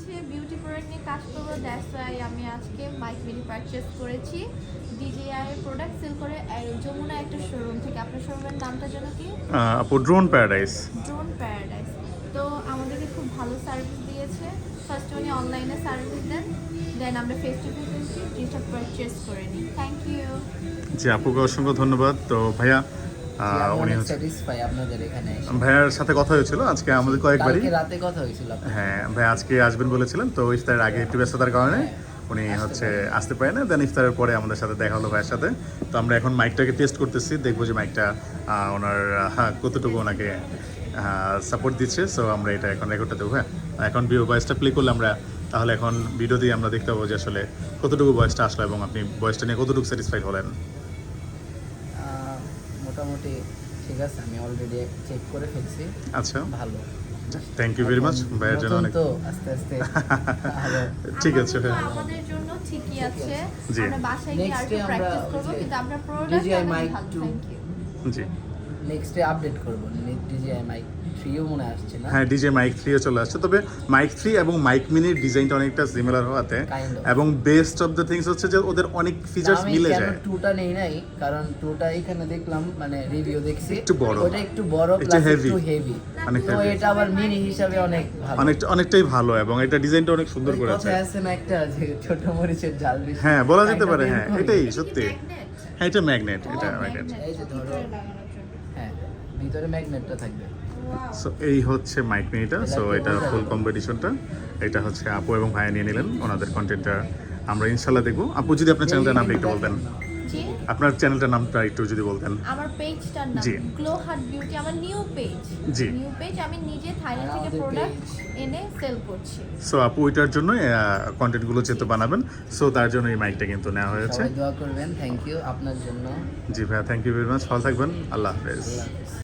হচ্ছে beauty product নিয়ে কাজ করবো, দ্যাটস ওয়াই আমি আজকে মাইক মিনি পারচেস করেছি ডিজিআই প্রোডাক্ট সেল করে যমুনা একটা শোরুম থেকে। আপনার শোরুমের নামটা যেন কি? আপু ড্রোন প্যারাডাইস। Drone paradise. তো আমাদেরকে খুব ভালো সার্ভিস দিয়েছে। ফার্স্ট উনি অনলাইনে সার্ভিস দেন, দেন আমরা ফেস টু ফেস এসে জিনিসটা পারচেস করে নিই। Thank you. জি আপুকে অসংখ্য ধন্যবাদ। তো ভাইয়া উনি হচ্ছে স্যাটিসফাই আপনাদের এখানে এসে। ভাইয়ার সাথে কথা হয়েছিল আজকে আমাদের কয়েকবারই। কালকে রাতে কথা হয়েছিল আপনার। হ্যাঁ ভাই আজকে আসবেন বলেছিলেন, তো ইফতারের আগে একটু ব্যস্ততার কারণে উনি হচ্ছে আসতে পারেন না। দেন ইফতারের পরে আমাদের সাথে দেখা হলো ভাইয়ের সাথে। তো আমরা এখন মাইকটাকে টেস্ট করতেছি, দেখবো যে মাইকটা ওনার কতটুকু ওনাকে সাপোর্ট দিচ্ছে। সো আমরা এটা এখন রেকর্ডটা দেবো। হ্যাঁ এখন ভয়েসটা প্লে করলে আমরা তাহলে এখন ভিডিও দিয়ে আমরা দেখতে পাবো যে আসলে কতটুকু ভয়েসটা আসলো এবং আপনি ভয়েসটা নিয়ে কতটুকু স্যাটিসফাইড হলেন। মোটামুটি ঠিক আছে, আমি অলরেডি চেক করে ফেলছি। আচ্ছা ভালো, থ্যাংক ইউ ভেরি মাচ ভাইয়ের জন্য অনেক। তো আস্তে আস্তে ঠিক আছে আমাদের ভাই। তো আমাদের জন্য ঠিকই আছে। জি। আমরা বাসায় গিয়ে Next আরেকটু day আমরা প্র্যাকটিস করব, যে কিন্তু আপনার প্রোডাক্ট DJI অনেক mic ভালো। 2 থ্যাংক ইউ। জি নেক্সট ডে আপডেট করব। ডিজিআই মাইক 3ও মনে আসছে না? হ্যাঁ ডিজে মাইক 3 চলে আসছে, তবে মাইক 3 এবং মাইক মিনির ডিজাইনটা অনেকটা সিমিলার হওয়াতে Kind of. এবং বেস্ট অফ দ্য থিংস হচ্ছে যে ওদের অনেক ফিচার্স আমি মিলে কেন যায়। 2টা নেই নাই, কারণ 2টা এখানে দেখলাম, মানে রিভিউ দেখছি একটু বড়। ওটা একটু বড় একটু প্লাস heavy। একটু হেভি। অনেক তো heavy। এটা আবার মিনি হিসাবে অনেক ভালো। অনেকটাই ভালো এবং এটা ডিজাইনটা অনেক সুন্দর ওই করেছে। কথায় আছে না একটা যে ছোট মরিচের ঝাল বেশি। হ্যাঁ বলা যেতে Kind of পারে, হ্যাঁ এরকমই। এটাই এটা কি সত্যি। magnet? হ্যাঁ এটা ম্যাগনেট, এটা ও, ম্যাগনেট। magnet। এই যে ধরো। ভিতরে লাগানোর জন্য। হ্যাঁ, ভিতরে ম্যাগনেটটা থাকবে। Wow. সো এই হচ্ছে মাইক মিনিটা। সো এটা ফুল কম্পিটিশনটা এটা হচ্ছে আপু এবং ভাইয়া নিয়ে নিলেন। ওনাদের কন্টেন্টটা আমরা ইনশাল্লাহ দেখবো। আপু যদি আপনার চ্যানেলটার নামটা একটু বলতেন, জি, আপনার চ্যানেলটার নামটা একটু যদি বলতেন। আমার পেজটার নাম জি। গ্লো হার্ট বিউটি, আমার নিউ পেজ। জি। নিউ পেজ, আমি নিজে থাইল্যান্ড থেকে আমাদের প্রোডাক্ট page। এনে সেল করছি। সো আপু ওইটার জন্য কন্টেন্টগুলো যেহেতু বানাবেন, সো তার জন্য এই মাইকটা কিন্তু নেওয়া হয়েছে। সবাই দোয়া করবেন। থ্যাংক ইউ আপনার জন্য। জি ভাইয়া থ্যাংক ইউ ভেরি মাচ, ভালো থাকবেন, আল্লাহ হাফেজ। আল্লাহ হাফেজ।